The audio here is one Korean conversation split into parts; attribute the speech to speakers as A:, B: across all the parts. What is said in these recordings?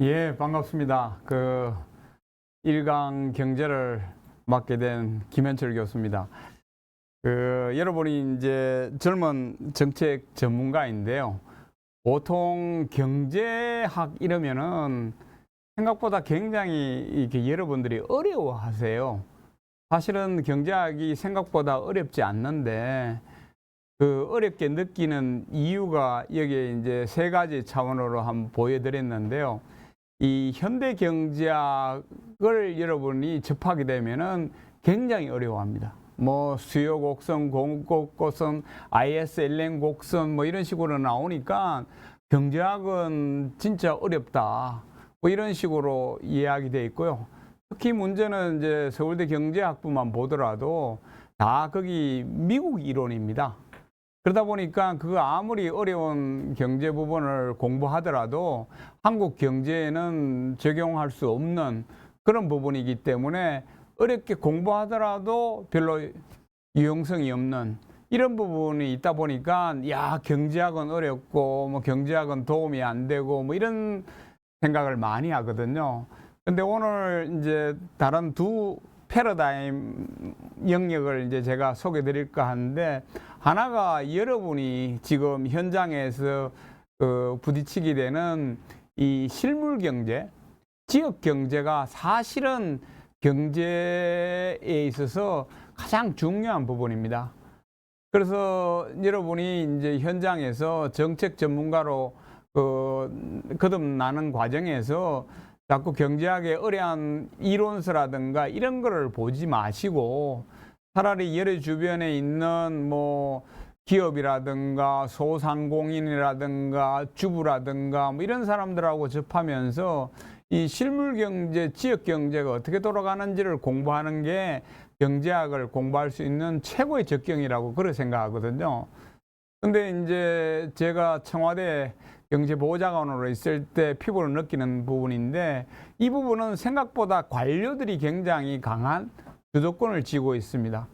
A: 예, 반갑습니다. 일강 경제를 맡게 된 김현철 교수입니다. 여러분이 이제 젊은 정책 전문가인데요. 보통 경제학 이러면은 생각보다 굉장히 이렇게 여러분들이 어려워하세요. 사실은 경제학이 생각보다 어렵지 않는데 어렵게 느끼는 이유가 여기에 이제 세 가지 차원으로 한번 보여드렸는데요. 이 현대 경제학을 여러분이 접하게 되면은 굉장히 어려워합니다. 뭐 수요 곡선, 공급 곡선, ISLN 곡선 뭐 이런 식으로 나오니까 경제학은 진짜 어렵다. 뭐 이런 식으로 이야기 돼 있고요. 특히 문제는 이제 서울대 경제학부만 보더라도 다 거기 미국 이론입니다. 그러다 보니까 아무리 어려운 경제 부분을 공부하더라도 한국 경제에는 적용할 수 없는 그런 부분이기 때문에 어렵게 공부하더라도 별로 유용성이 없는 이런 부분이 있다 보니까 경제학은 어렵고 뭐 경제학은 도움이 안 되고 뭐 이런 생각을 많이 하거든요. 근데 오늘 이제 다른 두 패러다임 영역을 이제 제가 소개해 드릴까 하는데, 하나가 여러분이 지금 현장에서 부딪히게 되는 이 실물 경제, 지역 경제가 사실은 경제에 있어서 가장 중요한 부분입니다. 그래서 여러분이 이제 현장에서 정책 전문가로 거듭나는 과정에서 자꾸 경제학의 어려운 이론서라든가 이런 거를 보지 마시고 차라리 여러 주변에 있는 뭐 기업이라든가 소상공인이라든가 주부라든가 뭐 이런 사람들하고 접하면서 이 실물 경제, 지역 경제가 어떻게 돌아가는지를 공부하는 게 경제학을 공부할 수 있는 최고의 접경이라고 그렇게 생각하거든요. 근데 이제 제가 청와대 경제보좌관으로 있을 때 피부로 느끼는 부분인데, 이 부분은 생각보다 관료들이 굉장히 강한 주도권을 쥐고 있습니다.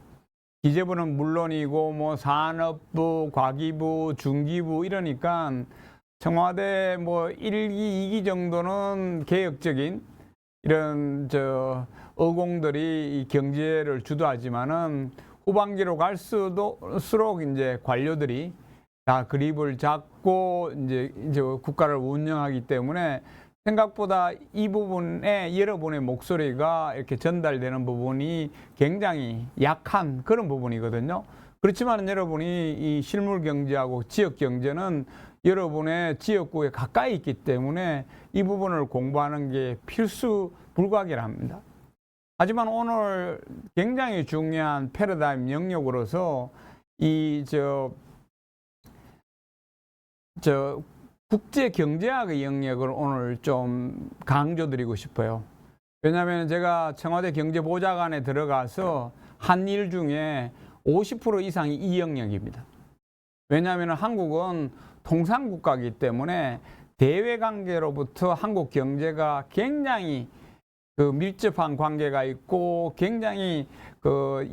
A: 기재부는 물론이고 뭐 산업부, 과기부, 중기부 이러니까 청와대 뭐 1기, 2기 정도는 개혁적인 이런 어공들이 이 경제를 주도하지만은 후반기로 갈수록 이제 관료들이 다 그립을 잡고 이제 국가를 운영하기 때문에 생각보다 이 부분에 여러분의 목소리가 이렇게 전달되는 부분이 굉장히 약한 그런 부분이거든요. 그렇지만 여러분이 이 실물 경제하고 지역 경제는 여러분의 지역구에 가까이 있기 때문에 이 부분을 공부하는 게 필수 불가결합니다. 하지만 오늘 굉장히 중요한 패러다임 영역으로서 국제 경제학의 영역을 오늘 좀 강조드리고 싶어요. 왜냐하면 제가 청와대 경제보좌관에 들어가서 한 일 중에 50% 이상이 이 영역입니다. 왜냐하면 한국은 통상국가이기 때문에 대외 관계로부터 한국 경제가 굉장히 밀접한 관계가 있고 굉장히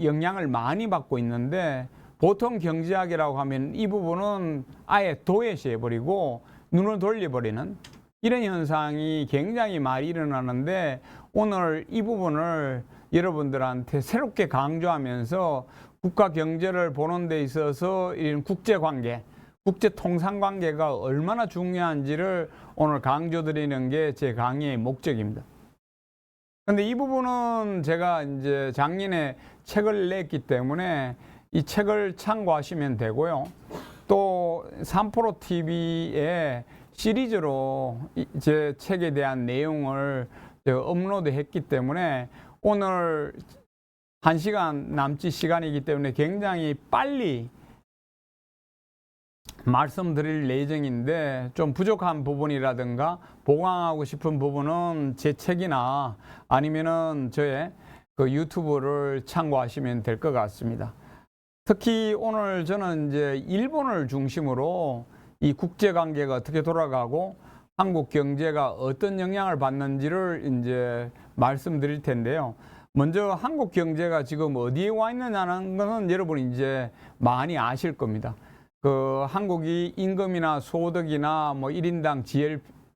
A: 영향을 많이 받고 있는데, 보통 경제학이라고 하면 이 부분은 아예 도외시해버리고 눈을 돌려버리는 이런 현상이 굉장히 많이 일어나는데, 오늘 이 부분을 여러분들한테 새롭게 강조하면서 국가 경제를 보는 데 있어서 이런 국제관계, 국제통상관계가 얼마나 중요한지를 오늘 강조드리는 게 제 강의의 목적입니다. 근데 이 부분은 제가 이제 작년에 책을 냈기 때문에 이 책을 참고하시면 되고요. 또 3프로 TV에 시리즈로 제 책에 대한 내용을 업로드 했기 때문에 오늘 1시간 남짓 시간이기 때문에 굉장히 빨리 말씀드릴 예정인데, 좀 부족한 부분이라든가 보강하고 싶은 부분은 제 책이나 아니면은 저의 유튜브를 참고하시면 될 것 같습니다. 특히 오늘 저는 이제 일본을 중심으로 이 국제관계가 어떻게 돌아가고 한국 경제가 어떤 영향을 받는지를 이제 말씀드릴 텐데요. 먼저 한국 경제가 지금 어디에 와 있느냐는 것은 여러분이 이제 많이 아실 겁니다. 한국이 임금이나 소득이나 뭐 1인당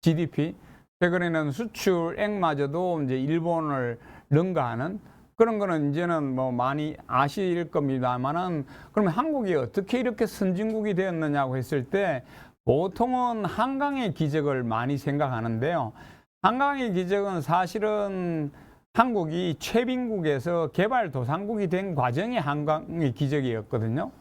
A: GDP 최근에는 수출액마저도 이제 일본을 능가하는 그런 거는 이제는 뭐 많이 아실 겁니다만은, 그러면 한국이 어떻게 이렇게 선진국이 되었느냐고 했을 때 보통은 한강의 기적을 많이 생각하는데요. 한강의 기적은 사실은 한국이 최빈국에서 개발도상국이 된 과정이 한강의 기적이었거든요.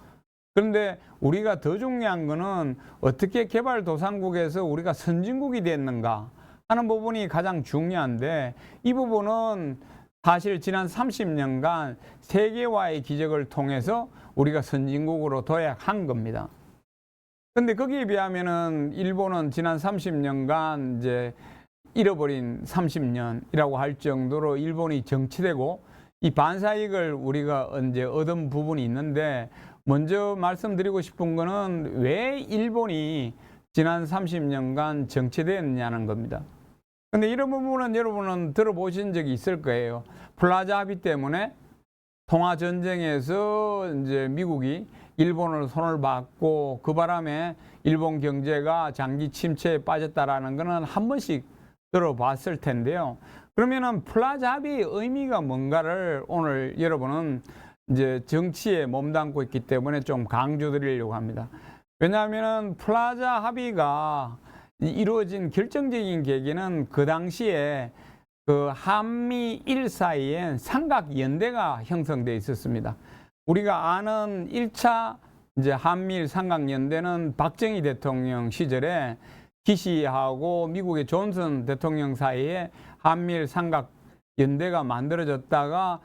A: 그런데 우리가 더 중요한 거는 어떻게 개발도상국에서 우리가 선진국이 됐는가 하는 부분이 가장 중요한데, 이 부분은 사실 지난 30년간 세계화의 기적을 통해서 우리가 선진국으로 도약한 겁니다. 근데 거기에 비하면은 일본은 지난 30년간 이제 잃어버린 30년이라고 할 정도로 일본이 정치되고 이 반사이익을 우리가 이제 얻은 부분이 있는데, 먼저 말씀드리고 싶은 거는 왜 일본이 지난 30년간 정치되었냐는 겁니다. 근데 이런 부분은 여러분은 들어보신 적이 있을 거예요. 플라자 합의 때문에 통화 전쟁에서 이제 미국이 일본을 손을 봤고, 그 바람에 일본 경제가 장기 침체에 빠졌다라는 거는 한 번씩 들어봤을 텐데요. 그러면은 플라자 합의의 의미가 뭔가를 오늘 여러분은 이제 정치에 몸담고 있기 때문에 좀 강조드리려고 합니다. 왜냐하면은 플라자 합의가 이루어진 결정적인 계기는 그 당시에 그 한미일 사이에 삼각연대가 형성되어 있었습니다. 우리가 아는 1차 이제 한미일 삼각연대는 박정희 대통령 시절에 기시하고 미국의 존슨 대통령 사이에 한미일 삼각연대가 만들어졌다가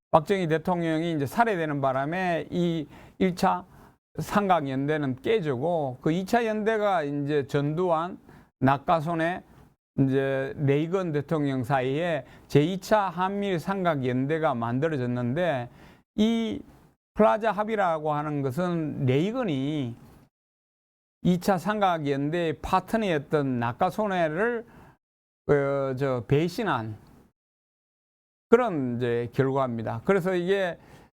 A: 박정희 대통령이 이제 살해되는 바람에 이 1차 삼각연대는 깨지고, 그 2차 연대가 이제 전두환, 낙하손의 이제 레이건 대통령 사이에 제2차 한미일 삼각연대가 만들어졌는데, 이 플라자 합의라고 하는 것은 레이건이 2차 삼각연대의 파트너였던 낙하손해를 배신한 그런 이제 결과입니다. 그래서 이게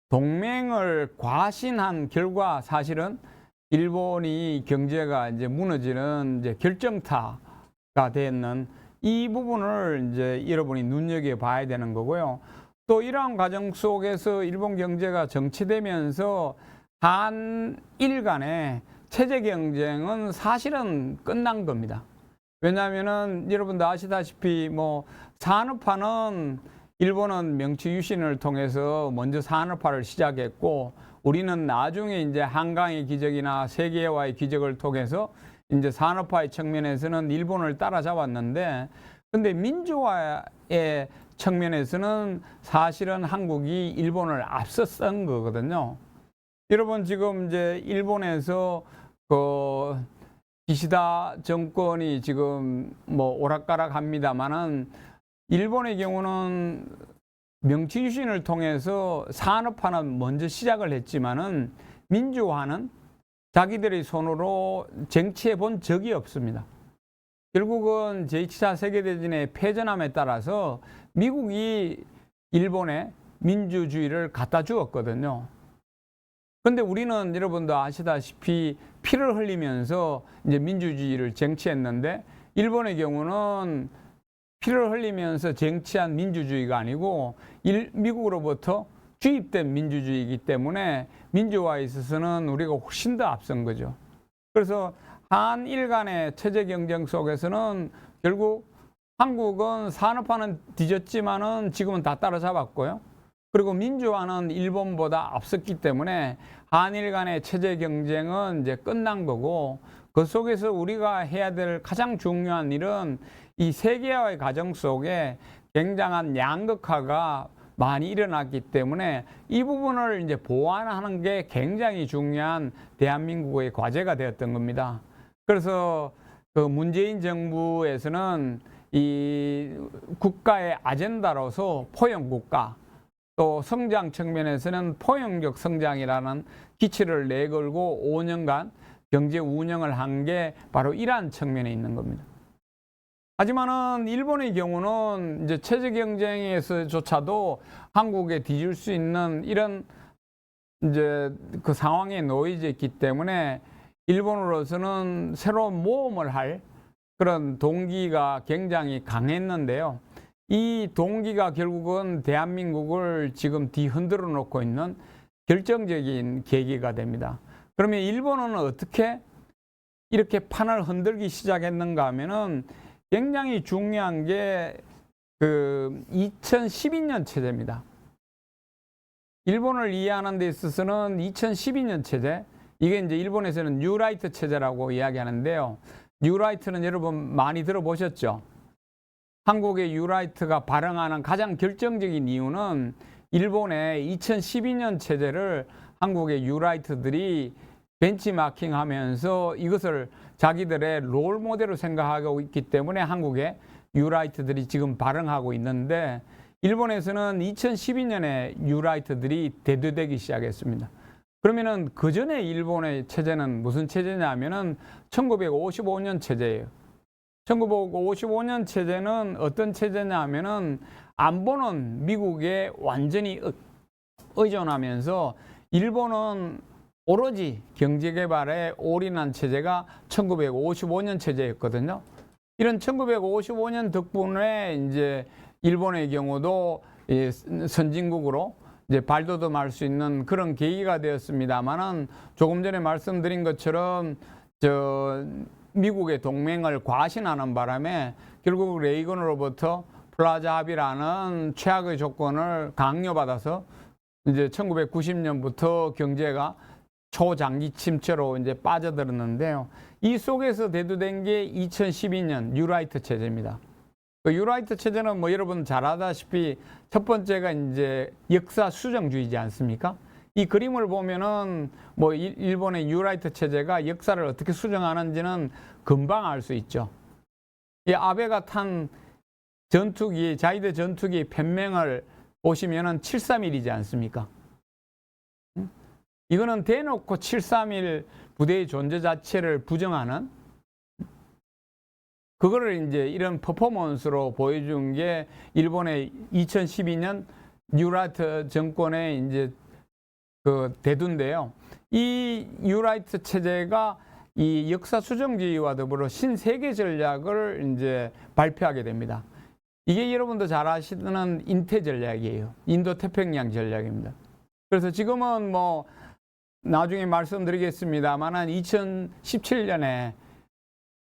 A: 동맹을 과신한 결과 사실은 일본이 경제가 이제 무너지는 이제 결정타가 되는 이 부분을 이제 여러분이 눈여겨봐야 되는 거고요. 또 이러한 과정 속에서 일본 경제가 정치되면서 한일 간의 체제 경쟁은 사실은 끝난 겁니다. 왜냐하면은 여러분도 아시다시피 뭐 산업화는 일본은 명치 유신을 통해서 먼저 산업화를 시작했고, 우리는 나중에 이제 한강의 기적이나 세계화의 기적을 통해서 이제 산업화의 측면에서는 일본을 따라잡았는데, 근데 민주화의 측면에서는 사실은 한국이 일본을 앞서선 거거든요. 여러분 지금 이제 일본에서 그 기시다 정권이 지금 뭐 오락가락합니다만은, 일본의 경우는 명치 유신을 통해서 산업화는 먼저 시작을 했지만은 민주화는 자기들의 손으로 쟁취해 본 적이 없습니다. 결국은 제2차 세계대전의 패전함에 따라서 미국이 일본에 민주주의를 갖다 주었거든요. 근데 우리는 여러분도 아시다시피 피를 흘리면서 이제 민주주의를 쟁취했는데, 일본의 경우는 피를 흘리면서 쟁취한 민주주의가 아니고 미국으로부터 주입된 민주주의이기 때문에 민주화에 있어서는 우리가 훨씬 더 앞선 거죠. 그래서 한일 간의 체제 경쟁 속에서는 결국 한국은 산업화는 뒤졌지만은 지금은 다 따라잡았고요. 그리고 민주화는 일본보다 앞섰기 때문에 한일 간의 체제 경쟁은 이제 끝난 거고, 그 속에서 우리가 해야 될 가장 중요한 일은 이 세계화의 과정 속에 굉장한 양극화가 많이 일어났기 때문에 이 부분을 이제 보완하는 게 굉장히 중요한 대한민국의 과제가 되었던 겁니다. 그래서 그 문재인 정부에서는 이 국가의 아젠다로서 포용국가, 또 성장 측면에서는 포용적 성장이라는 기치를 내걸고 5년간 경제 운영을 한 게 바로 이러한 측면에 있는 겁니다. 하지만은 일본의 경우는 이제 체제 경쟁에서조차도 한국에 뒤질 수 있는 이런 이제 그 상황에 놓여져 있기 때문에 일본으로서는 새로운 모험을 할 그런 동기가 굉장히 강했는데요. 이 동기가 결국은 대한민국을 지금 뒤흔들어 놓고 있는 결정적인 계기가 됩니다. 그러면 일본은 어떻게 이렇게 판을 흔들기 시작했는가 하면은 굉장히 중요한 게 그 2012년 체제입니다. 일본을 이해하는 데 있어서는 2012년 체제, 이게 이제 일본에서는 뉴라이트 체제라고 이야기하는데요. 뉴라이트는 여러분 많이 들어보셨죠? 한국의 뉴라이트가 발행하는 가장 결정적인 이유는 일본의 2012년 체제를 한국의 뉴라이트들이 벤치마킹 하면서 이것을 자기들의 롤 모델로 생각하고 있기 때문에 한국의 뉴라이트들이 지금 발행하고 있는데, 일본에서는 2012년에 뉴라이트들이 대두되기 시작했습니다. 그러면은 그 전에 일본의 체제는 무슨 체제냐면은 1955년 체제예요. 1955년 체제는 어떤 체제냐면은 안보는 미국에 완전히 의존하면서 일본은 오로지 경제개발에 올인한 체제가 1955년 체제였거든요. 이런 1955년 덕분에 이제 일본의 경우도 선진국으로 이제 발돋움할 수 있는 그런 계기가 되었습니다만은, 조금 전에 말씀드린 것처럼 미국의 동맹을 과신하는 바람에 결국 레이건으로부터 플라자 합의라는 최악의 조건을 강요받아서 이제 1990년부터 경제가 초장기 침체로 이제 빠져들었는데요. 이 속에서 대두된 게 2012년 뉴라이트 체제입니다. 그 뉴라이트 체제는 뭐 여러분 잘 아다시피 첫 번째가 이제 역사 수정주의지 않습니까? 이 그림을 보면은 뭐 일본의 뉴라이트 체제가 역사를 어떻게 수정하는지는 금방 알 수 있죠. 이 아베가 탄 전투기, 자위대 전투기 편명을 보시면은 731이지 않습니까? 이거는 대놓고 731 부대의 존재 자체를 부정하는, 그거를 이제 이런 퍼포먼스로 보여준 게 일본의 2012년 뉴라이트 정권의 이제 그 대두인데요. 이 뉴라이트 체제가 이 역사 수정주의와 더불어 신세계 전략을 이제 발표하게 됩니다. 이게 여러분도 잘 아시는 인태 전략이에요. 인도 태평양 전략입니다. 그래서 지금은 뭐 나중에 말씀드리겠습니다만 2017년에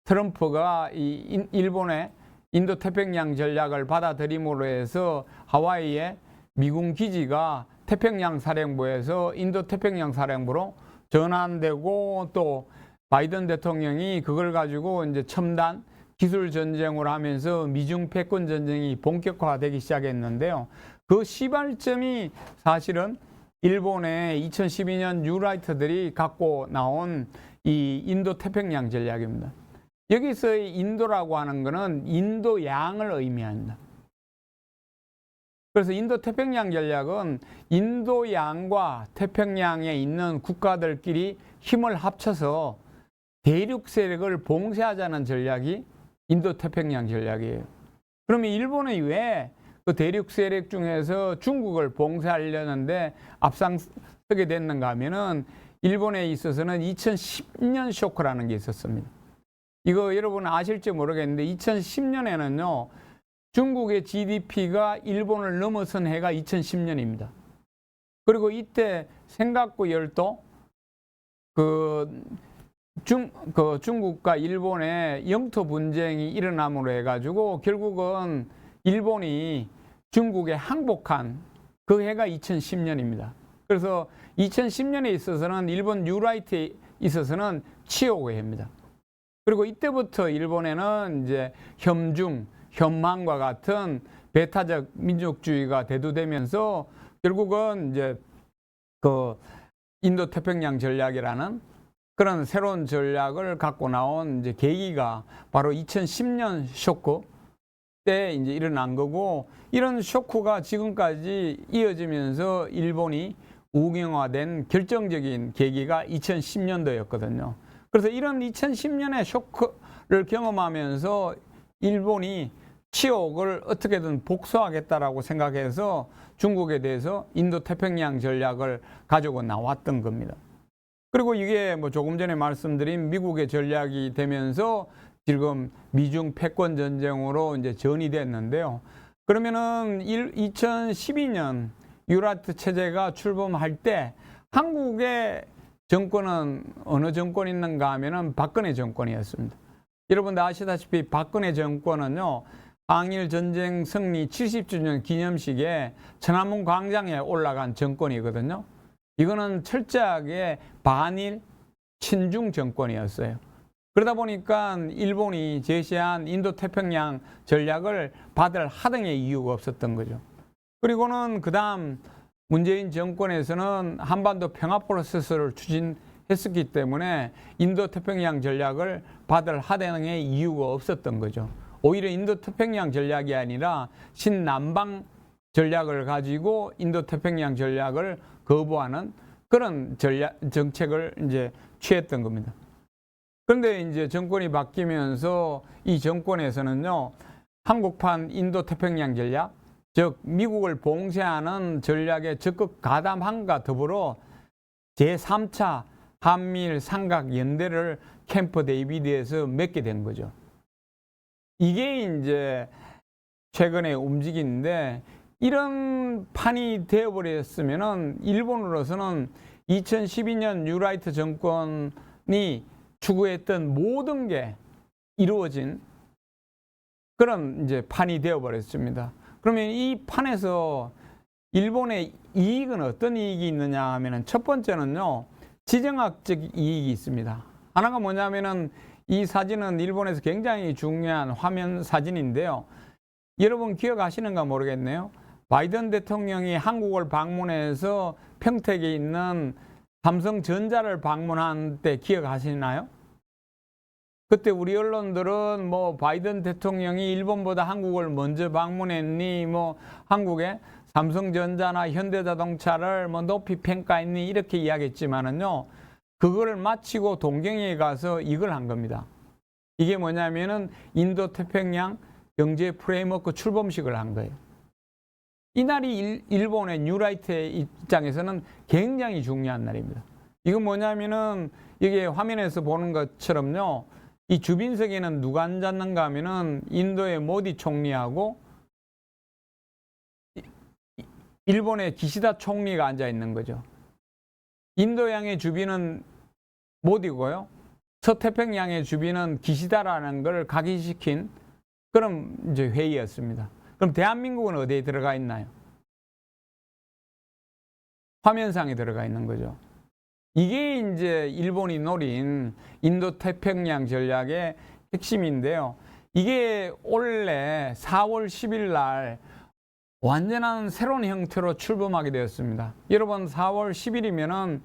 A: 트럼프가 이 일본의 인도 태평양 전략을 받아들임으로 해서 하와이의 미군 기지가 태평양 사령부에서 인도 태평양 사령부로 전환되고, 또 바이든 대통령이 그걸 가지고 이제 첨단 기술 전쟁을 하면서 미중 패권 전쟁이 본격화되기 시작했는데요. 그 시발점이 사실은 일본의 2012년 뉴라이트들이 갖고 나온 이 인도 태평양 전략입니다. 여기서의 인도라고 하는 것은 인도양을 의미합니다. 그래서 인도 태평양 전략은 인도양과 태평양에 있는 국가들끼리 힘을 합쳐서 대륙 세력을 봉쇄하자는 전략이 인도 태평양 전략이에요. 그러면 일본이 왜 그 대륙 세력 중에서 중국을 봉쇄하려는데 앞장서게 됐는가 하면은, 일본에 있어서는 2010년 쇼크라는 게 있었습니다. 이거 여러분 아실지 모르겠는데 2010년에는요 중국의 GDP가 일본을 넘어선 해가 2010년입니다. 그리고 이때 생각고 열도 중국과 일본의 영토 분쟁이 일어남으로 해가지고 결국은 일본이 중국에 항복한 그 해가 2010년입니다. 그래서 2010년에 있어서는 일본 뉴라이트에 있어서는 치욕의 해입니다. 그리고 이때부터 일본에는 이제 현중, 현망과 같은 배타적 민족주의가 대두되면서 결국은 이제 그 인도 태평양 전략이라는 그런 새로운 전략을 갖고 나온 이제 계기가 바로 2010년 쇼크 때 이제 일어난 거고, 이런 쇼크가 지금까지 이어지면서 일본이 우경화된 결정적인 계기가 2010년도였거든요. 그래서 이런 2010년의 쇼크를 경험하면서 일본이 치욕을 어떻게든 복수하겠다라고 생각해서 중국에 대해서 인도 태평양 전략을 가지고 나왔던 겁니다. 그리고 이게 뭐 조금 전에 말씀드린 미국의 전략이 되면서 지금 미중 패권 전쟁으로 이제 전이됐는데요. 그러면은 2012년 유라트 체제가 출범할 때 한국의 정권은 어느 정권이 있는가 하면은 박근혜 정권이었습니다. 여러분들 아시다시피 박근혜 정권은요, 항일 전쟁 승리 70주년 기념식에 천안문 광장에 올라간 정권이거든요. 이거는 철저하게 반일 친중 정권이었어요. 그러다 보니까 일본이 제시한 인도태평양 전략을 받을 하등의 이유가 없었던 거죠. 그리고는 그 다음 문재인 정권에서는 한반도 평화 프로세스를 추진했었기 때문에 인도태평양 전략을 받을 하등의 이유가 없었던 거죠. 오히려 인도태평양 전략이 아니라 신남방 전략을 가지고 인도태평양 전략을 거부하는 그런 정책을 이제 취했던 겁니다. 그런데 이제 정권이 바뀌면서 이 정권에서는요, 한국판 인도태평양 전략, 즉 미국을 봉쇄하는 전략에 적극 가담함과 더불어 제3차 한미일 삼각연대를 캠프 데이비드에서 맺게 된 거죠. 이게 이제 최근의 움직임인데, 이런 판이 되어버렸으면은 일본으로서는 2012년 뉴라이트 정권이 추구했던 모든 게 이루어진 그런 이제 판이 되어버렸습니다. 그러면 이 판에서 일본의 이익은 어떤 이익이 있느냐 하면은 첫 번째는요, 지정학적 이익이 있습니다. 하나가 뭐냐면은 이 사진은 일본에서 굉장히 중요한 화면 사진인데요. 여러분 기억하시는가 모르겠네요. 바이든 대통령이 한국을 방문해서 평택에 있는 삼성전자를 방문한 때 기억하시나요? 그때 우리 언론들은 뭐 바이든 대통령이 일본보다 한국을 먼저 방문했니, 뭐 한국의 삼성전자나 현대자동차를 뭐 높이 평가했니 이렇게 이야기했지만은요, 그거를 마치고 동경에 가서 이걸 한 겁니다. 이게 뭐냐면은 인도태평양 경제 프레임워크 출범식을 한 거예요. 이날이 일본의 뉴라이트의 입장에서는 굉장히 중요한 날입니다. 이건 뭐냐면은 이게 화면에서 보는 것처럼요, 이 주빈석에는 누가 앉았는가 하면은 인도의 모디 총리하고 일본의 기시다 총리가 앉아 있는 거죠. 인도양의 주빈은 모디고요, 서태평양의 주빈은 기시다라는 걸 각인시킨 그런 이제 회의였습니다. 그럼 대한민국은 어디에 들어가 있나요? 화면상에 들어가 있는 거죠. 이게 이제 일본이 노린 인도태평양 전략의 핵심인데요. 이게 원래 4월 10일 날 완전한 새로운 형태로 출범하게 되었습니다. 여러분 4월 10일이면은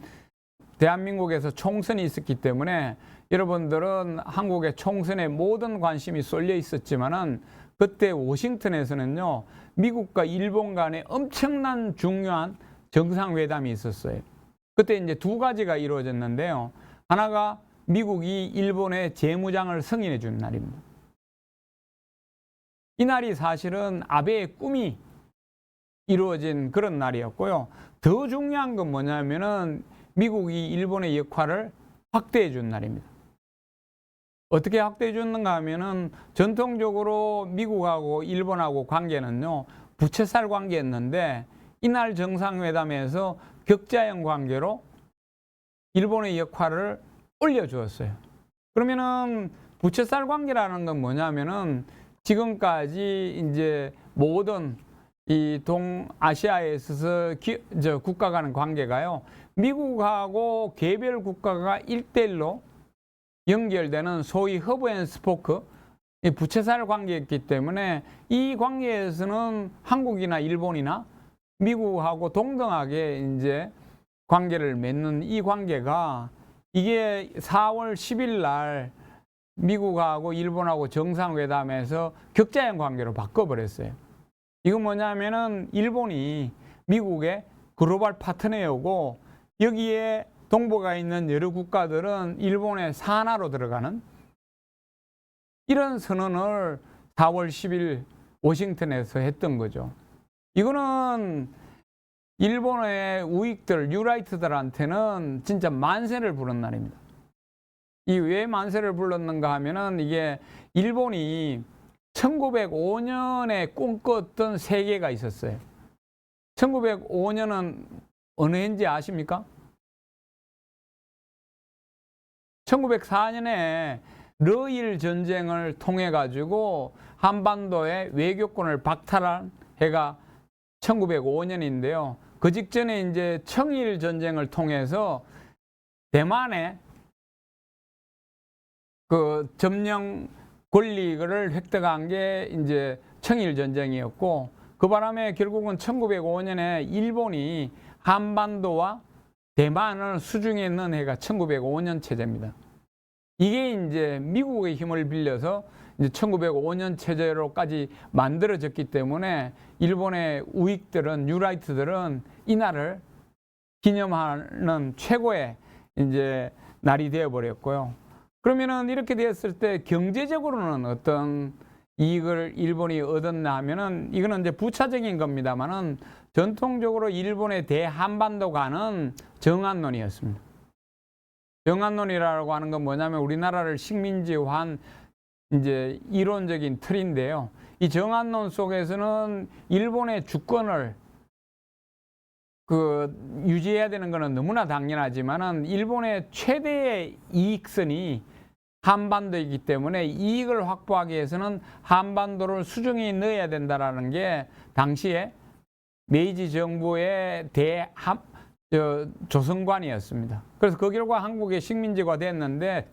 A: 대한민국에서 총선이 있었기 때문에 여러분들은 한국의 총선에 모든 관심이 쏠려 있었지만은 그때 워싱턴에서는요, 미국과 일본 간에 엄청난 중요한 정상회담이 있었어요. 그때 이제 두 가지가 이루어졌는데요. 하나가 미국이 일본의 재무장을 승인해 준 날입니다. 이 날이 사실은 아베의 꿈이 이루어진 그런 날이었고요. 더 중요한 건 뭐냐면은 미국이 일본의 역할을 확대해 준 날입니다. 어떻게 확대해 줬는가 하면은 전통적으로 미국하고 일본하고 관계는요, 부채살 관계였는데 이날 정상회담에서 격자형 관계로 일본의 역할을 올려주었어요. 그러면은 부채살 관계라는 건 뭐냐면은 지금까지 이제 모든 이 동아시아에 있어서 국가 간의 관계가요, 미국하고 개별 국가가 1대1로 연결되는 소위 허브 앤 스포크 부채살 관계였기 때문에 이 관계에서는 한국이나 일본이나 미국하고 동등하게 이제 관계를 맺는 이 관계가 이게 4월 10일 날 미국하고 일본하고 정상회담에서 격자형 관계로 바꿔버렸어요. 이건 뭐냐면은 일본이 미국의 글로벌 파트너이고 여기에 동북아에 있는 여러 국가들은 일본의 산하로 들어가는 이런 선언을 4월 10일 워싱턴에서 했던 거죠. 이거는 일본의 우익들, 뉴라이트들한테는 진짜 만세를 부른 날입니다. 이 왜 만세를 불렀는가 하면은 이게 일본이 1905년에 꿈꿨던 세계가 있었어요. 1905년은 어느 해인지 아십니까? 1904년에 러일 전쟁을 통해 가지고 한반도의 외교권을 박탈한 해가 1905년인데요. 그 직전에 이제 청일 전쟁을 통해서 대만의 그 점령 권리를 획득한 게 이제 청일 전쟁이었고, 그 바람에 결국은 1905년에 일본이 한반도와 대만을 수중에 넣은 해가 1905년 체제입니다. 이게 이제 미국의 힘을 빌려서 이제 1905년 체제로까지 만들어졌기 때문에 일본의 우익들은, 뉴라이트들은 이날을 기념하는 최고의 이제 날이 되어버렸고요. 그러면은 이렇게 되었을 때 경제적으로는 어떤 이익을 일본이 얻었나 하면은 이거는 이제 부차적인 겁니다만은 전통적으로 일본의 대한반도간은 정안론이었습니다. 정안론이라고 하는 건 뭐냐면 우리나라를 식민지화한 이제 이론적인 틀인데요. 이 정안론 속에서는 일본의 주권을 유지해야 되는 것은 너무나 당연하지만은 일본의 최대의 이익선이 한반도이기 때문에 이익을 확보하기 위해서는 한반도를 수중에 넣어야 된다라는 게 당시에 메이지 정부의 조선관이었습니다. 그래서 그 결과 한국의 식민지가 됐는데,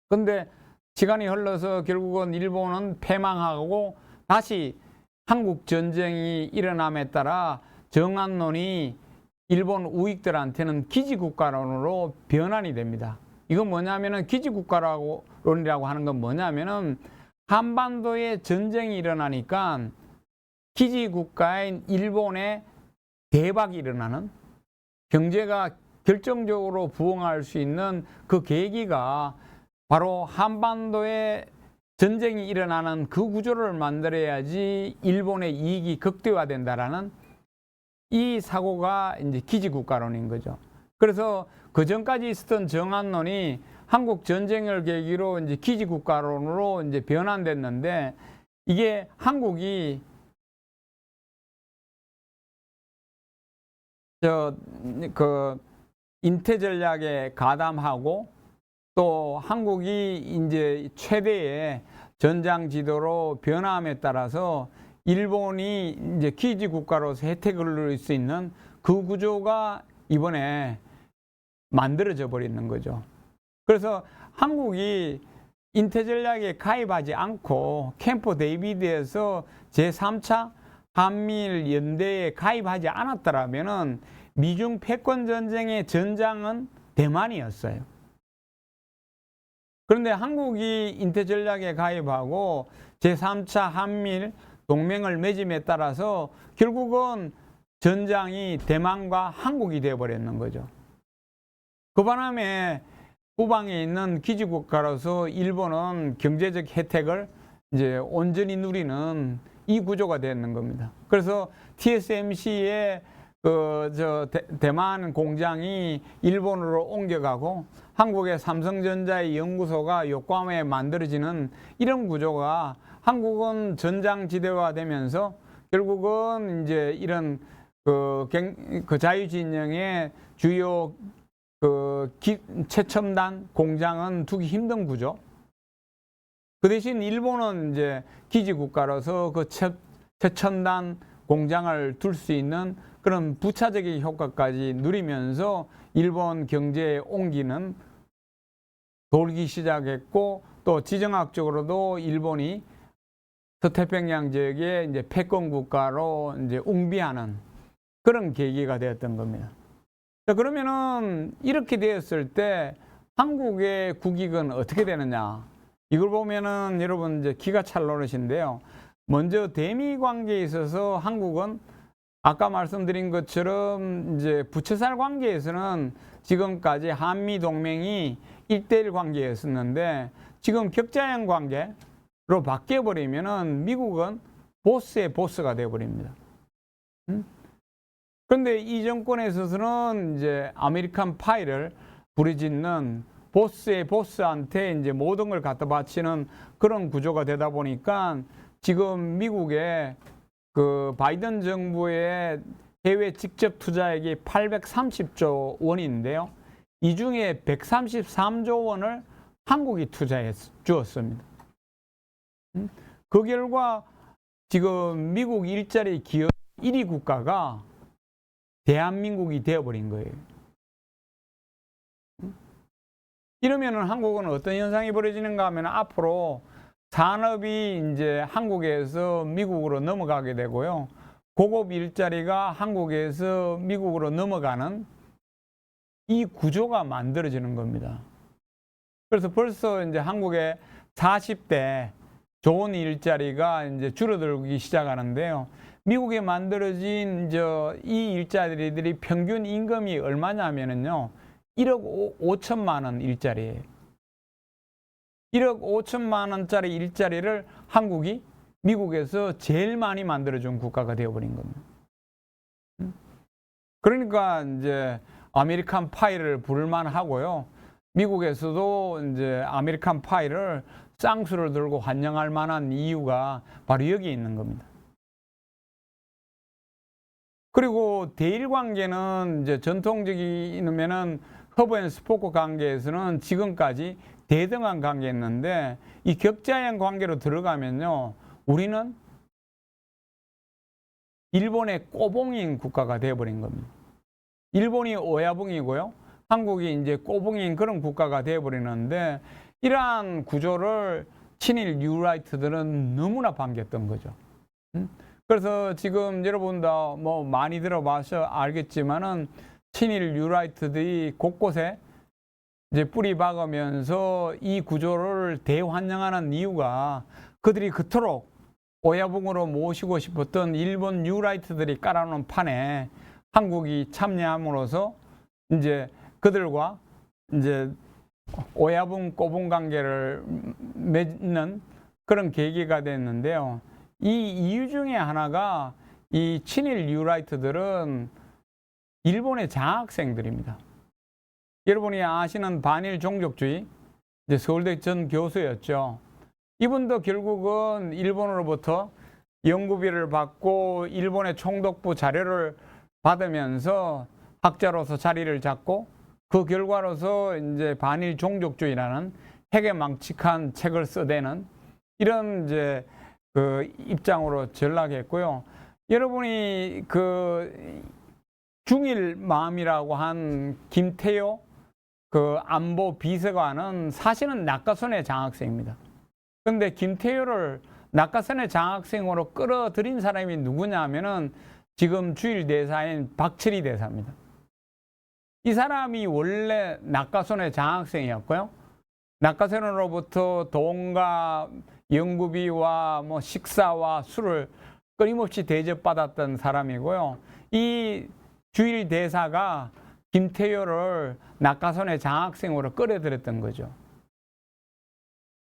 A: 근데 시간이 흘러서 결국은 일본은 패망하고 다시 한국 전쟁이 일어남에 따라 정안론이 일본 우익들한테는 기지국가론으로 변환이 됩니다. 이건 뭐냐면은 기지국가론이라고 하는 건 뭐냐면은 한반도에 전쟁이 일어나니까 기지국가인 일본에 대박이 일어나는, 경제가 결정적으로 부흥할 수 있는 그 계기가 바로 한반도에 전쟁이 일어나는 그 구조를 만들어야지 일본의 이익이 극대화된다라는 이 사고가 이제 기지국가론인 거죠. 그래서 그 전까지 있었던 정안론이 한국 전쟁을 계기로 이제 기지국가론으로 이제 변환됐는데, 이게 한국이 인태 전략에 가담하고 또 한국이 이제 최대의 전장 지도로 변화함에 따라서 일본이 이제 기지 국가로서 혜택을 누릴 수 있는 그 구조가 이번에 만들어져 버리는 거죠. 그래서 한국이 인태 전략에 가입하지 않고 캠프 데이비드에서 제3차 한미일 연대에 가입하지 않았더라면은 미중 패권 전쟁의 전장은 대만이었어요. 그런데 한국이 인태 전략에 가입하고 제3차 한미일 동맹을 맺음에 따라서 결국은 전장이 대만과 한국이 되어버렸는 거죠. 그 바람에 후방에 있는 기지국가로서 일본은 경제적 혜택을 이제 온전히 누리는 이 구조가 되는 겁니다. 그래서 TSMC의 대만 공장이 일본으로 옮겨가고 한국의 삼성전자의 연구소가 요코하마에 만들어지는 이런 구조가 한국은 전장지대화 되면서 결국은 이제 이런 자유진영의 주요 최첨단 공장은 두기 힘든 구조. 그 대신 일본은 이제 기지국가로서 그 최첨단 공장을 둘 수 있는 그런 부차적인 효과까지 누리면서 일본 경제에 옮기는 돌기 시작했고, 또 지정학적으로도 일본이 서태평양 지역의 이제 패권 국가로 이제 웅비하는 그런 계기가 되었던 겁니다. 자, 그러면은 이렇게 되었을 때 한국의 국익은 어떻게 되느냐? 이걸 보면은 여러분 이제 기가 찰 노릇인데요. 먼저 대미 관계에 있어서 한국은 아까 말씀드린 것처럼 이제 부채살 관계에서는 지금까지 한미 동맹이 1대1 관계였었는데 지금 격자형 관계로 바뀌어버리면은 미국은 보스의 보스가 되어버립니다. 그런데 이 정권에 있어서는 이제 아메리칸 파이를 부르짖는 보스의 보스한테 이제 모든 걸 갖다 바치는 그런 구조가 되다 보니까 지금 미국의 그 바이든 정부의 해외 직접 투자액이 830조 원인데요. 이 중에 133조 원을 한국이 투자해 주었습니다. 그 결과 지금 미국 일자리 기업 1위 국가가 대한민국이 되어버린 거예요. 이러면은 한국은 어떤 현상이 벌어지는가 하면 앞으로 산업이 이제 한국에서 미국으로 넘어가게 되고요. 고급 일자리가 한국에서 미국으로 넘어가는 이 구조가 만들어지는 겁니다. 그래서 벌써 이제 한국의 40대 좋은 일자리가 이제 줄어들기 시작하는데요. 미국에 만들어진 이 일자리들이 평균 임금이 얼마냐면요. 1억 5천만 원 일자리예요. 1억 5천만 원짜리 일자리를 한국이 미국에서 제일 많이 만들어준 국가가 되어버린 겁니다. 그러니까 이제 아메리칸 파이를 부를만 하고요. 미국에서도 이제 아메리칸 파이를 쌍수를 들고 환영할 만한 이유가 바로 여기 있는 겁니다. 그리고 대일 관계는 이제 전통적이면은 허브 앤 스포크 관계에서는 지금까지 대등한 관계였는데 이 격자형 관계로 들어가면요. 우리는 일본의 꼬봉인 국가가 되어버린 겁니다. 일본이 오야붕이고요. 한국이 이제 꼬붕인 그런 국가가 되어버리는데 이러한 구조를 친일 뉴라이트들은 너무나 반겼던 거죠. 그래서 지금 여러분 다 뭐 많이 들어봐서 알겠지만은 친일 뉴라이트들이 곳곳에 이제 뿌리 박으면서 이 구조를 대환영하는 이유가 그들이 그토록 오야붕으로 모시고 싶었던 일본 뉴라이트들이 깔아놓은 판에 한국이 참여함으로써 이제 그들과 이제 오야붕 꼬붕 관계를 맺는 그런 계기가 됐는데요. 이 이유 중에 하나가 이 친일 뉴라이트들은 일본의 장학생들입니다. 여러분이 아시는 반일 종족주의, 이제 서울대 전 교수였죠. 이분도 결국은 일본으로부터 연구비를 받고 일본의 총독부 자료를 받으면서 학자로서 자리를 잡고 그 결과로서 이제 반일 종족주의라는 핵에 책을 써대는 이런 이제 그 입장으로 전락했고요. 여러분이 그 중일 마음이라고 한 김태효 그 안보 비서관은 사실은 낙하선의 장학생입니다. 그런데 김태효를 낙하선의 장학생으로 끌어들인 사람이 누구냐 하면은 지금 주일 대사인 박철희 대사입니다. 이 사람이 원래 낙하선의 장학생이었고요. 낙하선으로부터 돈과 연구비와 뭐 식사와 술을 끊임없이 대접받았던 사람이고요. 이 주일 대사가 김태효를 낙하선의 장학생으로 끌어들였던 거죠.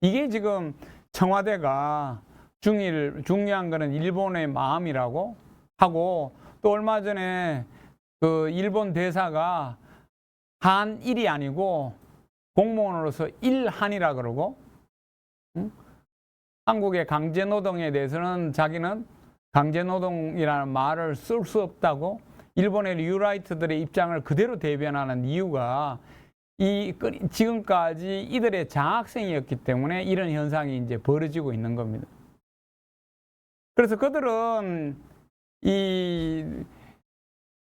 A: 이게 지금 청와대가 중요한 거는 일본의 마음이라고 하고 또 얼마 전에 그 일본 대사가 한일이 아니고 공무원으로서 일한이라 그러고 한국의 강제노동에 대해서는 자기는 강제노동이라는 말을 쓸 수 없다고 일본의 뉴라이트들의 입장을 그대로 대변하는 이유가 지금까지 이들의 장학생이었기 때문에 이런 현상이 이제 벌어지고 있는 겁니다. 그래서 그들은 이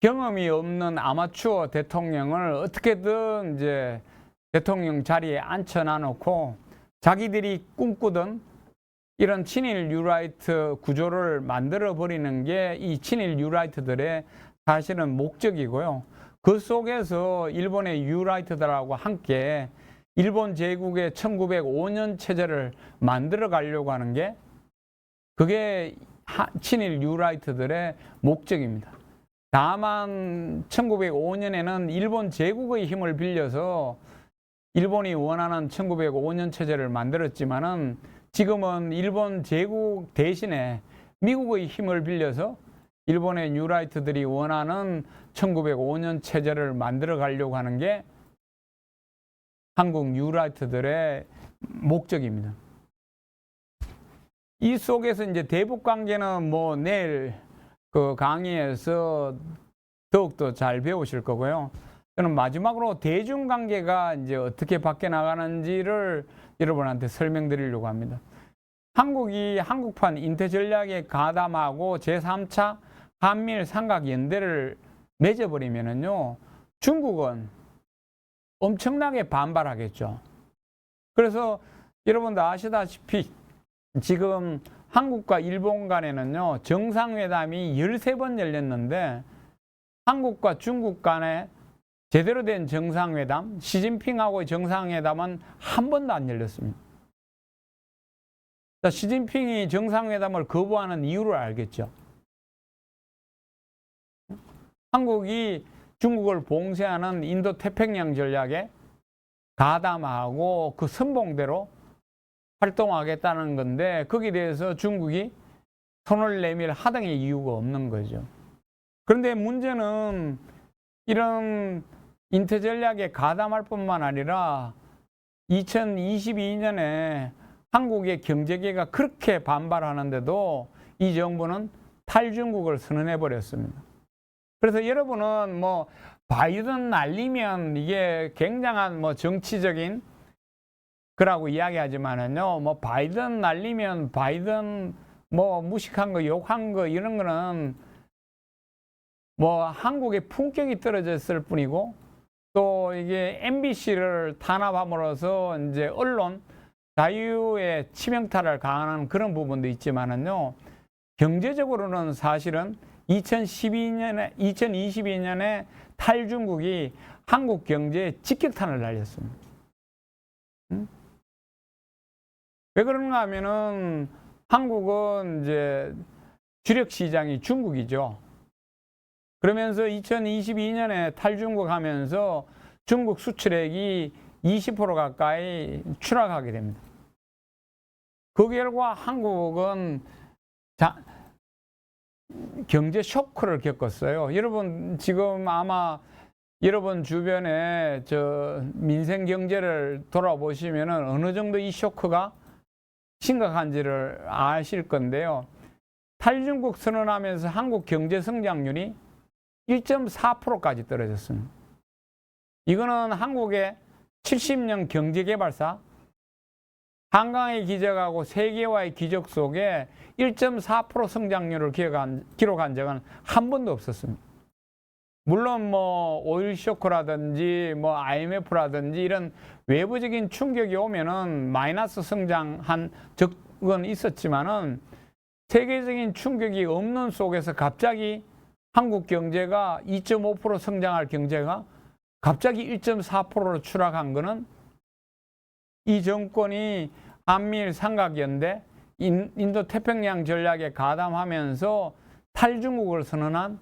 A: 경험이 없는 아마추어 대통령을 어떻게든 이제 대통령 자리에 앉혀놔 놓고 자기들이 꿈꾸던 이런 친일 뉴라이트 구조를 만들어 버리는 게 이 친일 뉴라이트들의 사실은 목적이고요. 그 속에서 일본의 뉴라이트들하고 함께 일본 제국의 1905년 체제를 만들어 가려고 하는 게 그게 친일 뉴라이트들의 목적입니다. 다만 1905년에는 일본 제국의 힘을 빌려서 일본이 원하는 1905년 체제를 만들었지만은 지금은 일본 제국 대신에 미국의 힘을 빌려서 일본의 뉴라이트들이 원하는 1905년 체제를 만들어 가려고 하는 게 한국 뉴라이트들의 목적입니다. 이 속에서 이제 대북 관계는 뭐 내일 그 강의에서 더욱더 잘 배우실 거고요. 저는 마지막으로 대중 관계가 이제 어떻게 바뀌어 나가는지를 여러분한테 설명드리려고 합니다. 한국이 한국판 인태 전략에 가담하고 제3차 한미일 삼각 연대를 맺어버리면은요, 중국은 엄청나게 반발하겠죠. 그래서 여러분도 아시다시피 지금 한국과 일본 간에는요, 정상회담이 13번 열렸는데 한국과 중국 간에 제대로 된 정상회담, 시진핑하고의 정상회담은 한 번도 안 열렸습니다. 자, 시진핑이 정상회담을 거부하는 이유를 알겠죠. 한국이 중국을 봉쇄하는 인도태평양 전략에 가담하고 그 선봉대로 활동하겠다는 건데 거기에 대해서 중국이 손을 내밀 하등의 이유가 없는 거죠. 그런데 문제는 이런 인태 전략에 가담할 뿐만 아니라 2022년에 한국의 경제계가 그렇게 반발하는데도 이 정부는 탈중국을 선언해 버렸습니다. 그래서 여러분은 뭐 바이든 날리면 이게 굉장한 뭐 정치적인 거라고 이야기하지만은요, 뭐 바이든 날리면 바이든 뭐 무식한 거, 욕한 거 이런 거는 뭐 한국의 품격이 떨어졌을 뿐이고 또 이게 MBC를 탄압함으로써 이제 언론 자유의 치명타를 가하는 그런 부분도 있지만은요, 경제적으로는 사실은 2022년에 탈중국이 한국 경제에 직격탄을 날렸습니다. 왜 그런가 하면은 한국은 이제 주력 시장이 중국이죠. 그러면서 2022년에 탈중국 하면서 중국 수출액이 20% 가까이 추락하게 됩니다. 그 결과 한국은 경제 쇼크를 겪었어요. 여러분 지금 아마 여러분 주변에 저 민생 경제를 돌아보시면은 어느 정도 이 쇼크가 심각한지를 아실 건데요. 탈중국 선언하면서 한국 경제 성장률이 1.4%까지 떨어졌습니다. 이거는 한국의 70년 경제개발사 한강의 기적하고 세계화의 기적 속에 1.4% 성장률을 기록한 적은 한 번도 없었습니다. 물론 뭐 오일 쇼크라든지 뭐 IMF라든지 이런 외부적인 충격이 오면은 마이너스 성장한 적은 있었지만은 세계적인 충격이 없는 속에서 갑자기 한국 경제가 2.5% 성장할 경제가 갑자기 1.4%로 추락한 거는 이 정권이 한미일 삼각연대 인도태평양 전략에 가담하면서 탈중국을 선언한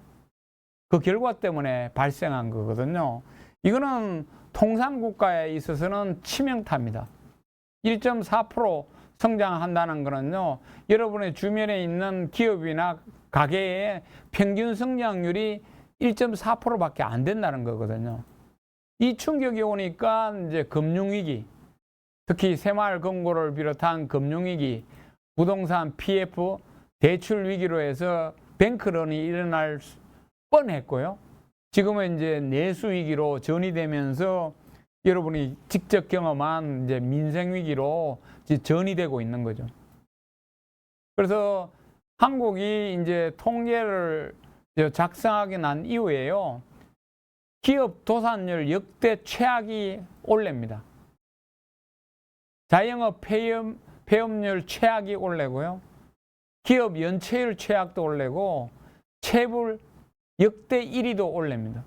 A: 그 결과 때문에 발생한 거거든요. 이거는 통상국가에 있어서는 치명타입니다. 1.4% 성장한다는 거는요, 여러분의 주변에 있는 기업이나 가계의 평균 성장률이 1.4%밖에 안 된다는 거거든요. 이 충격이 오니까 이제 금융위기, 특히 새마을금고를 비롯한 금융위기, 부동산 PF, 대출 위기로 해서 뱅크런이 일어날 뻔했고요. 지금은 이제 내수 위기로 전이되면서 여러분이 직접 경험한 이제 민생 위기로 이제 전이되고 있는 거죠. 그래서 한국이 이제 통계를 작성하게 난 이후에요, 기업 도산율 역대 최악이 올래입니다. 자영업 폐업률 최악이 올래고요, 기업 연체율 최악도 올래고, 체불 역대 1위도 올래입니다.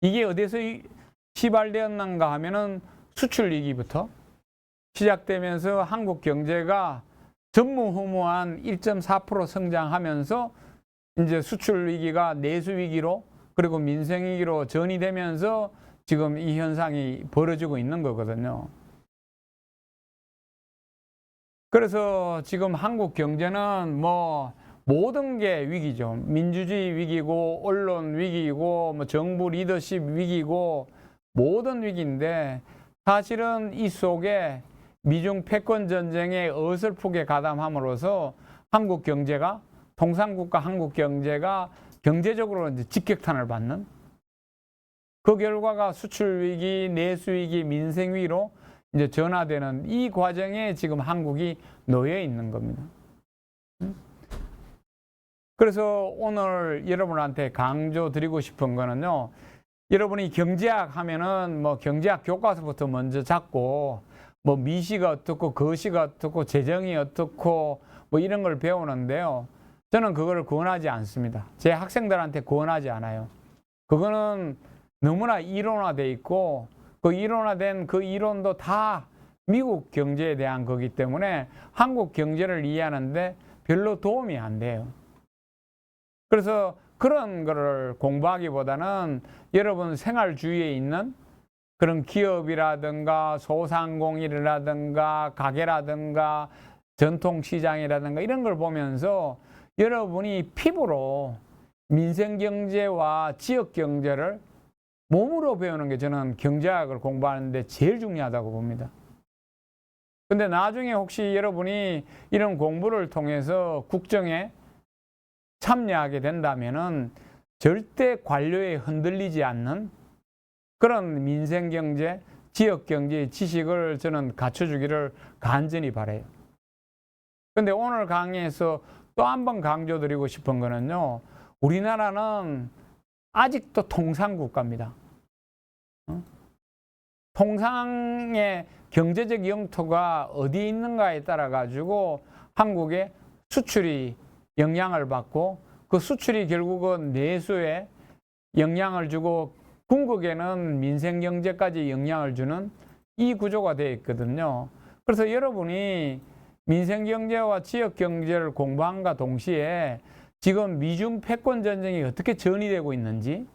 A: 이게 어디서 시발되었는가 하면은 수출 위기부터 시작되면서 한국 경제가 전무후무한 1.4% 성장하면서 이제 수출 위기가 내수 위기로 그리고 민생 위기로 전이되면서 지금 이 현상이 벌어지고 있는 거거든요. 그래서 지금 한국 경제는 뭐 모든 게 위기죠. 민주주의 위기고 언론 위기고 뭐 정부 리더십 위기고 모든 위기인데 사실은 이 속에 미중 패권 전쟁에 어설프게 가담함으로써 한국 경제가, 통상국가 한국 경제가 경제적으로 이제 직격탄을 받는, 그 결과가 수출 위기, 내수 위기, 민생 위기로 이제 전환되는 이 과정에 지금 한국이 놓여 있는 겁니다. 그래서 오늘 여러분한테 강조드리고 싶은 거는요, 여러분이 경제학 하면은 뭐 경제학 교과서부터 먼저 잡고 뭐 미시가 어떻고 거시가 어떻고 재정이 어떻고 뭐 이런 걸 배우는데요, 저는 그거를 권하지 않습니다. 제 학생들한테 권하지 않아요. 그거는 너무나 이론화돼 있고, 그 이론화된 그 이론도 다 미국 경제에 대한 거기 때문에 한국 경제를 이해하는데 별로 도움이 안 돼요. 그래서 그런 거를 공부하기보다는 여러분 생활 주위에 있는 그런 기업이라든가 소상공인이라든가 가게라든가 전통시장이라든가 이런 걸 보면서 여러분이 피부로 민생경제와 지역경제를 몸으로 배우는 게 저는 경제학을 공부하는데 제일 중요하다고 봅니다. 근데 나중에 혹시 여러분이 이런 공부를 통해서 국정에 참여하게 된다면은 절대 관료에 흔들리지 않는 그런 민생경제, 지역경제의 지식을 저는 갖춰주기를 간절히 바라요. 근데 오늘 강의에서 또 한 번 강조드리고 싶은 거는요, 우리나라는 아직도 통상국가입니다. 통상의 경제적 영토가 어디에 있는가에 따라 가지고 한국의 수출이 영향을 받고, 그 수출이 결국은 내수에 영향을 주고 궁극에는 민생경제까지 영향을 주는 이 구조가 되어 있거든요. 그래서 여러분이 민생경제와 지역경제를 공부함과 동시에 지금 미중 패권 전쟁이 어떻게 전이되고 있는지,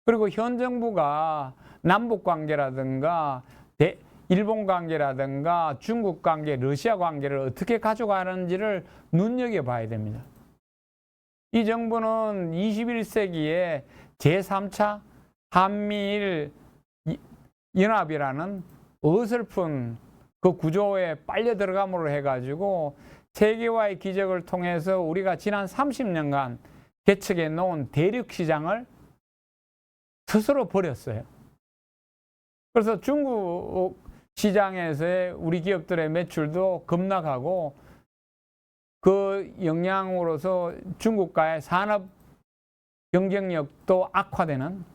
A: 그리고 현 정부가 남북 관계라든가 일본 관계라든가 중국 관계, 러시아 관계를 어떻게 가져가는지를 눈여겨봐야 됩니다. 이 정부는 21세기에 제3차 한미일 연합이라는 어설픈 그 구조에 빨려 들어감으로 해가지고 세계화의 기적을 통해서 우리가 지난 30년간 개척해 놓은 대륙 시장을 스스로 버렸어요. 그래서 중국 시장에서의 우리 기업들의 매출도 급락하고, 그 영향으로서 중국과의 산업 경쟁력도 악화되는,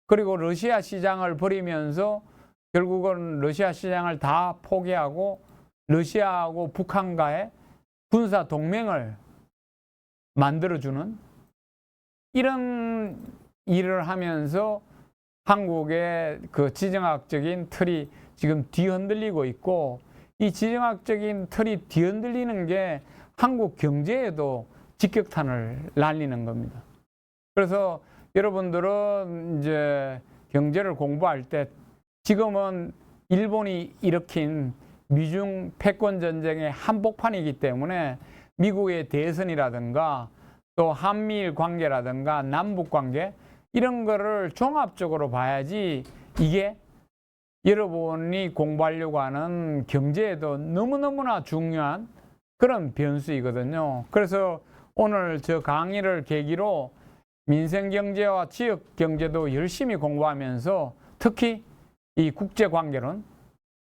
A: 그리고 러시아 시장을 버리면서 결국은 러시아 시장을 다 포기하고 러시아하고 북한과의 군사 동맹을 만들어주는 이런 일을 하면서 한국의 그 지정학적인 틀이 지금 뒤흔들리고 있고, 이 지정학적인 틀이 뒤흔들리는 게 한국 경제에도 직격탄을 날리는 겁니다. 그래서 여러분들은 이제 경제를 공부할 때 지금은 일본이 일으킨 미중 패권 전쟁의 한복판이기 때문에 미국의 대선이라든가 또 한미일 관계라든가 남북 관계 이런 거를 종합적으로 봐야지 이게 여러분이 공부하려고 하는 경제에도 너무너무나 중요한 그런 변수이거든요. 그래서 오늘 저 강의를 계기로 민생경제와 지역경제도 열심히 공부하면서 특히 이 국제관계론,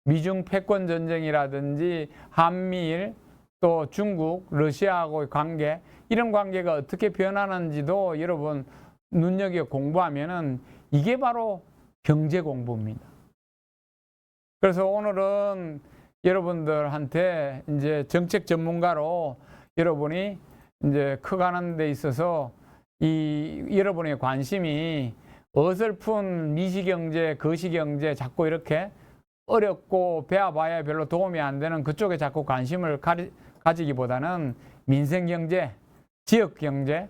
A: 미중 패권 전쟁이라든지 한미일 또 중국, 러시아하고의 관계, 이런 관계가 어떻게 변하는지도 여러분 눈여겨 공부하면은 이게 바로 경제 공부입니다. 그래서 오늘은 여러분들한테 이제 정책 전문가로 여러분이 이제 커가는 데 있어서 이 여러분의 관심이 어설픈 미시경제, 거시경제 자꾸 이렇게 어렵고 배워봐야 별로 도움이 안 되는 그쪽에 자꾸 관심을 가지기보다는 민생경제, 지역경제에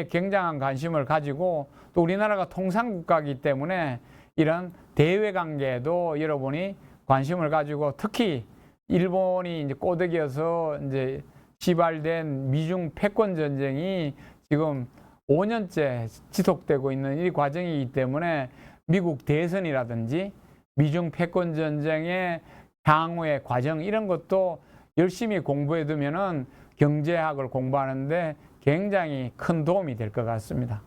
A: 굉장한 관심을 가지고, 또 우리나라가 통상국가이기 때문에 이런 대외관계에도 여러분이 관심을 가지고, 특히 일본이 이제 꼬드겨서 이제 시발된 미중 패권 전쟁이 지금 5년째 지속되고 있는 이 과정이기 때문에 미국 대선이라든지 미중 패권 전쟁의 향후의 과정 이런 것도 열심히 공부해 두면은 경제학을 공부하는데 굉장히 큰 도움이 될 것 같습니다.